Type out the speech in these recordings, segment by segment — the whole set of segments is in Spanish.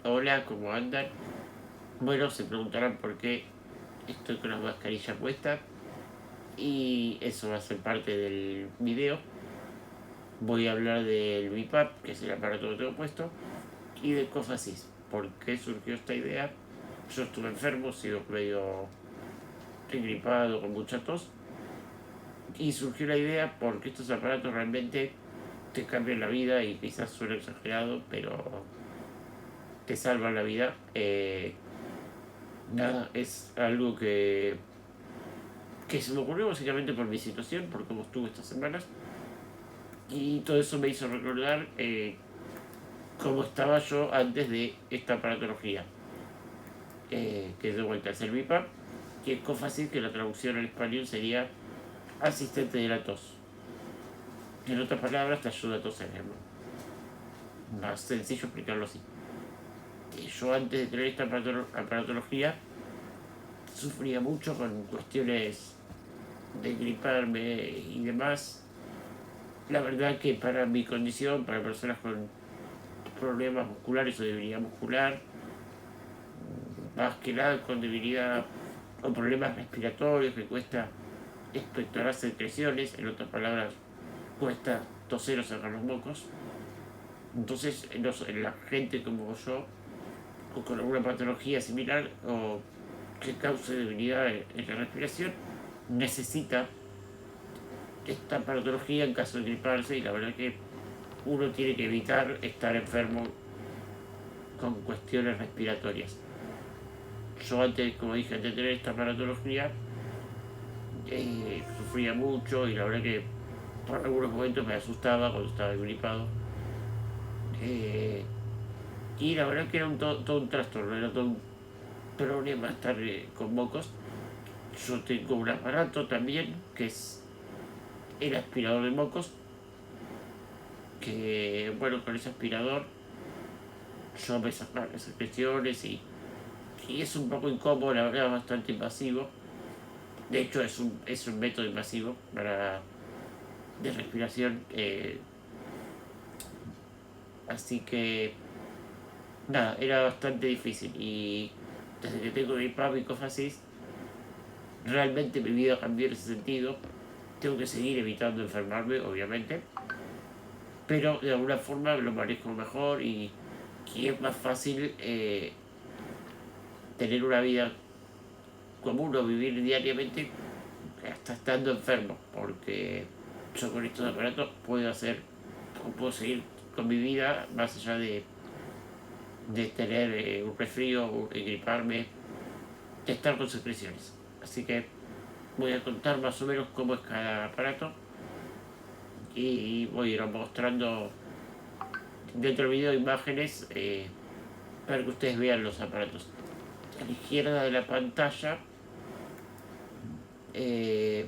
Hola, ¿cómo andan? Bueno, se preguntarán por qué estoy con la mascarilla puesta y eso va a ser parte del video. Voy a hablar del BIPAP, que es el aparato que tengo puesto, y de Cofasis. ¿Por qué surgió esta idea? Yo estuve enfermo, sigo medio engripado, con mucha tos, y surgió la idea porque estos aparatos realmente te cambian la vida y quizás suena exagerado, pero te salvan la vida. Nada, es algo que se me ocurrió básicamente por mi situación, por cómo estuve estas semanas, y todo eso me hizo recordar cómo estaba yo antes de esta aparatología, que es de vuelta al Servipa, que es Cofacil, que la traducción al español sería asistente de la tos. En otras palabras, te ayuda a toser, ¿no? Más sencillo explicarlo así. Yo antes de tener esta aparatología sufría mucho con cuestiones de griparme y demás. La verdad que para mi condición, para personas con problemas musculares o debilidad muscular, más que nada con debilidad o problemas respiratorios que cuesta expectorar secreciones, en otras palabras, cuesta toser o sacar los mocos. Entonces, la gente como yo, o con alguna patología similar o que cause debilidad en la respiración, necesita esta patología en caso de griparse, y la verdad que uno tiene que evitar estar enfermo con cuestiones respiratorias. Yo antes, como dije, antes de tener esta patología, sufría mucho y la verdad que por algunos momentos me asustaba cuando estaba gripado. Eh, y la verdad que era todo un trastorno, era todo un problema estar con mocos. Yo tengo un aparato también, que es el aspirador de mocos, que bueno, con ese aspirador yo me sacaba las secreciones y es un poco incómodo, la verdad, bastante invasivo. De hecho, es un método invasivo de respiración. Así que, nada, era bastante difícil. Y desde que tengo mi papi y Cofasis, realmente mi vida cambió en ese sentido. Tengo que seguir evitando enfermarme, obviamente, pero de alguna forma lo manejo mejor y es más fácil tener una vida común o vivir diariamente hasta estando enfermo, porque yo con estos aparatos puedo seguir con mi vida más allá de tener un resfrío, griparme, de estar con secreciones. Así que voy a contar más o menos cómo es cada aparato y voy a ir mostrando dentro del video imágenes para que ustedes vean los aparatos. A la izquierda de la pantalla eh,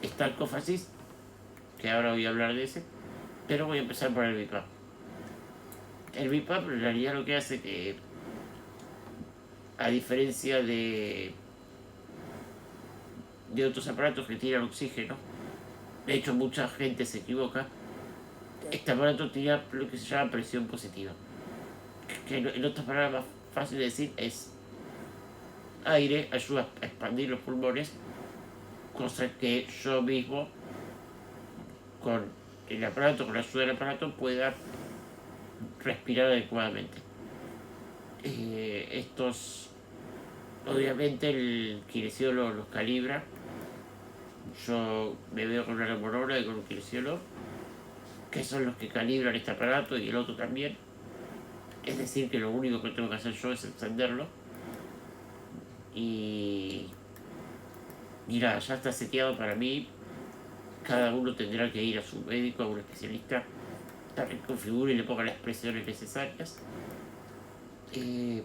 está el Cofasis, que ahora voy a hablar de ese, pero voy a empezar por el BIPAP. El BIPAP en realidad lo que hace que, a diferencia de otros aparatos que tiran oxígeno, de hecho mucha gente se equivoca, este aparato tira lo que se llama presión positiva, que en otras palabras más fácil de decir es aire, ayuda a expandir los pulmones, cosa que yo mismo con el aparato, con la ayuda del aparato, pueda respirar adecuadamente. Estos, obviamente el kinesiólogo los calibra. Yo me veo con una neumóloga y con un kinesiólogo, que son los que calibran este aparato y el otro también. Es decir, que lo único que tengo que hacer yo es encenderlo. Y mira, ya está seteado para mí. Cada uno tendrá que ir a su médico, a un especialista, para que configure y le ponga las presiones necesarias. Eh,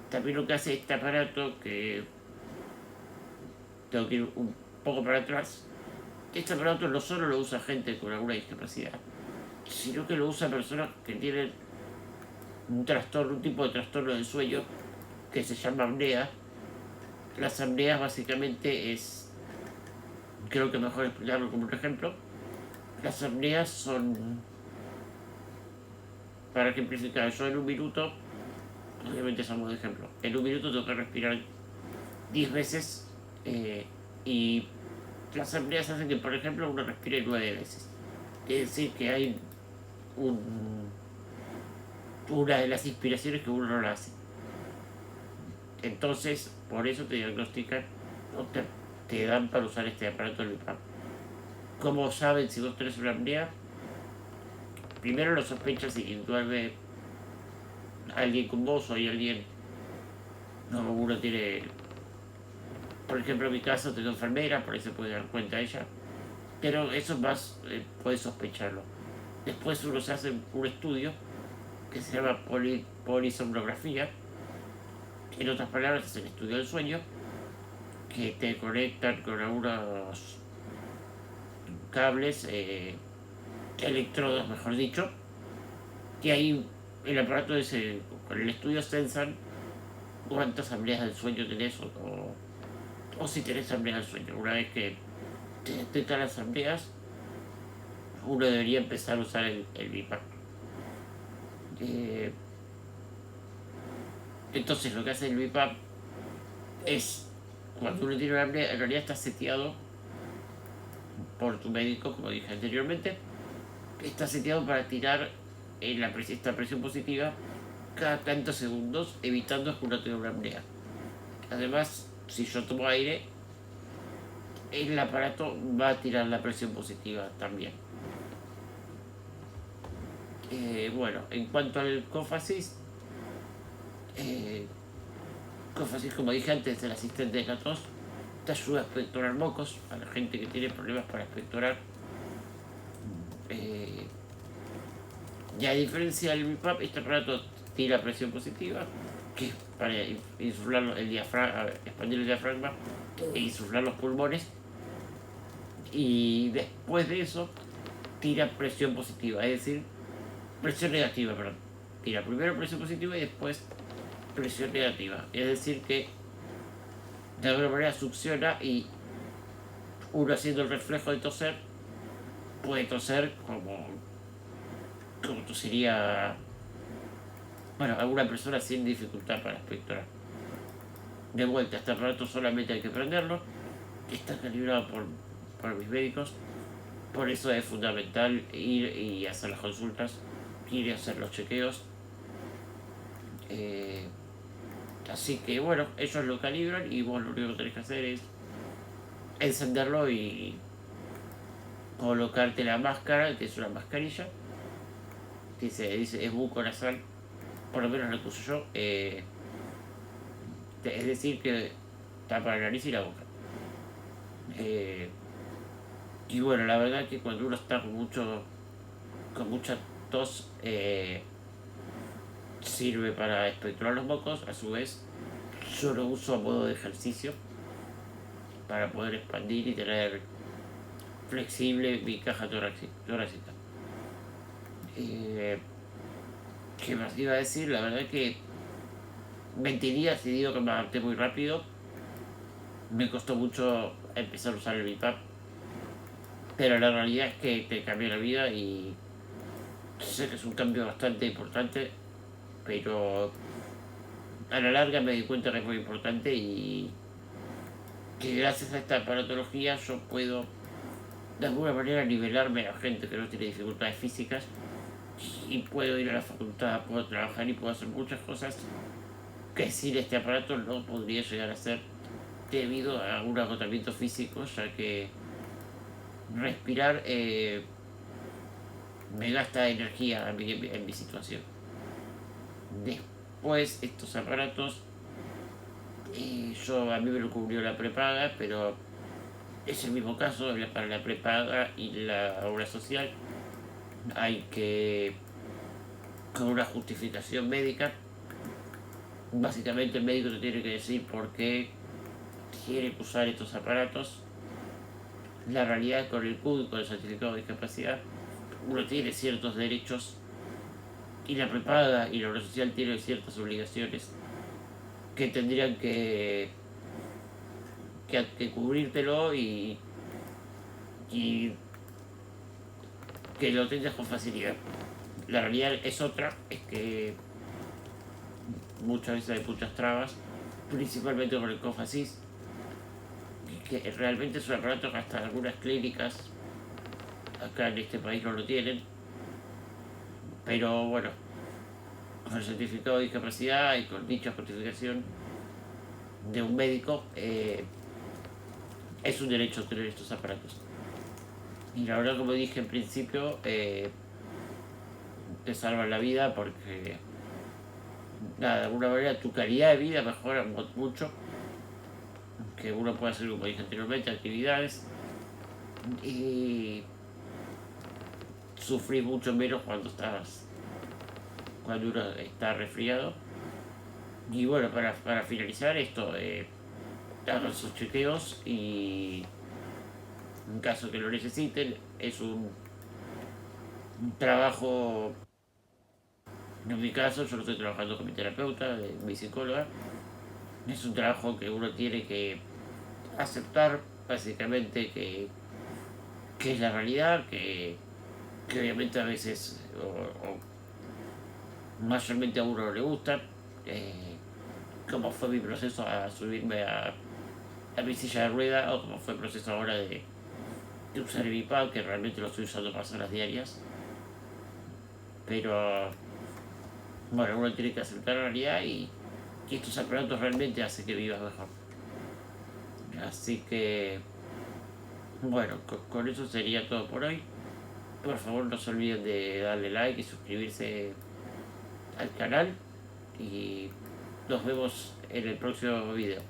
También lo que hace este aparato, que tengo que ir un poco para atrás, este aparato no solo lo usa gente con alguna discapacidad, sino que lo usa personas que tienen un trastorno, un tipo de trastorno del sueño que se llama apnea. Las apneas básicamente es, creo que mejor explicarlo como un ejemplo. Las apneas son, para ejemplificar, yo en un minuto obviamente somos de ejemplo, en un minuto tengo que respirar 10 veces y las apneas hacen que, por ejemplo, uno respire 9 veces. Es decir, que hay una de las inspiraciones que uno no la hace. Entonces, por eso te diagnostican o te dan para usar este aparato del BIPAP. ¿Cómo saben si vos tenés una apnea? Primero lo sospechas si duerme alguien con vos o hay alguien, no, uno tiene, por ejemplo en mi caso tengo enfermera, por ahí se puede dar cuenta ella, pero eso más puedes sospecharlo. Después uno se hace un estudio que se llama polisomnografía, en otras palabras es el estudio del sueño, que te conectan con algunos cables, electrodos mejor dicho, que ahí el aparato ese, con el estudio censan cuántas apneas del sueño tenés o si tenés apneas del sueño. Una vez que te detectan las apneas, uno debería empezar a usar el BIPAP. Entonces lo que hace el BIPAP es, cuando uno tiene una apnea, en realidad está seteado por tu médico, como dije anteriormente, está seteado para tirar esta presión positiva cada tantos segundos, evitando que uno tenga una apnea. Además, si yo tomo aire, el aparato va a tirar la presión positiva también. Bueno, en cuanto al Cofasis, Cofasis, como dije antes, es el asistente de la tos, te ayuda a expectorar mocos a la gente que tiene problemas para expectorar. Y a diferencia del BIPAP, este aparato tira presión positiva, que es para insuflar el diafragma, expandir el diafragma e insuflar los pulmones. Y después de eso, tira presión positiva, es decir, presión negativa, perdón. Tira primero presión positiva y después presión negativa. Es decir, que de alguna manera succiona y uno haciendo el reflejo de toser puede toser como tosería, bueno, alguna persona sin dificultad para expectorar. De vuelta, este aparato solamente hay que prenderlo, está calibrado por mis médicos, por eso es fundamental ir y hacer las consultas, ir y hacer los chequeos. Así que bueno, ellos lo calibran y vos lo único que tenés que hacer es encenderlo y colocarte la máscara, que es una mascarilla, dice es buconasal, por lo menos lo que uso yo, es decir que tapa la nariz y la boca. Y bueno, la verdad que cuando uno está con mucha tos, sirve para expectorar los mocos. A su vez, yo lo uso a modo de ejercicio para poder expandir y tener flexible mi caja torácica. ¿Qué más iba a decir? La verdad que mentiría si digo que me adapté muy rápido. Me costó mucho empezar a usar el BIPAP, pero la realidad es que te cambió la vida y sé que es un cambio bastante importante, pero a la larga me di cuenta que es muy importante y que gracias a esta aparatología yo puedo de alguna manera nivelarme a gente que no tiene dificultades físicas y puedo ir a la facultad, puedo trabajar y puedo hacer muchas cosas que sin este aparato no podría llegar a hacer debido a un agotamiento físico, ya que respirar me gasta energía en mi situación. Después estos aparatos, a mí me lo cubrió la prepaga, pero es el mismo caso para la prepaga y la obra social. Hay que, con una justificación médica, básicamente el médico te tiene que decir por qué quiere usar estos aparatos. La realidad con el CUD, con el certificado de discapacidad, uno tiene ciertos derechos y la prepaga y la obra social tienen ciertas obligaciones que tendrían que cubrírtelo y que lo tengas con facilidad. La realidad es otra, es que muchas veces hay muchas trabas, principalmente con el cofa assist, que realmente es un aparato que hasta algunas clínicas acá en este país no lo tienen, pero bueno, con el certificado de discapacidad y con dicha justificación de un médico, es un derecho tener estos aparatos. Y la verdad, como dije en principio, te salvan la vida porque, nada, de alguna manera tu calidad de vida mejora mucho, que uno puede hacer, como dije anteriormente, actividades y sufrir mucho menos cuando uno está resfriado. Y bueno, para finalizar esto, hagan sus chequeos y en caso que lo necesiten, es un trabajo, en mi caso yo lo estoy trabajando con mi terapeuta, mi psicóloga, es un trabajo que uno tiene que aceptar básicamente que es la realidad, que obviamente a veces o mayormente a uno no le gusta, eh, como fue mi proceso a subirme a mi silla de rueda o como fue el proceso ahora de usar el iPad, que realmente lo estoy usando para horas diarias, pero bueno, uno tiene que aceptar la realidad y estos aparatos realmente hacen que vivas mejor. Así que, bueno, con eso sería todo por hoy. Por favor, no se olviden de darle like y suscribirse al canal. Y nos vemos en el próximo video.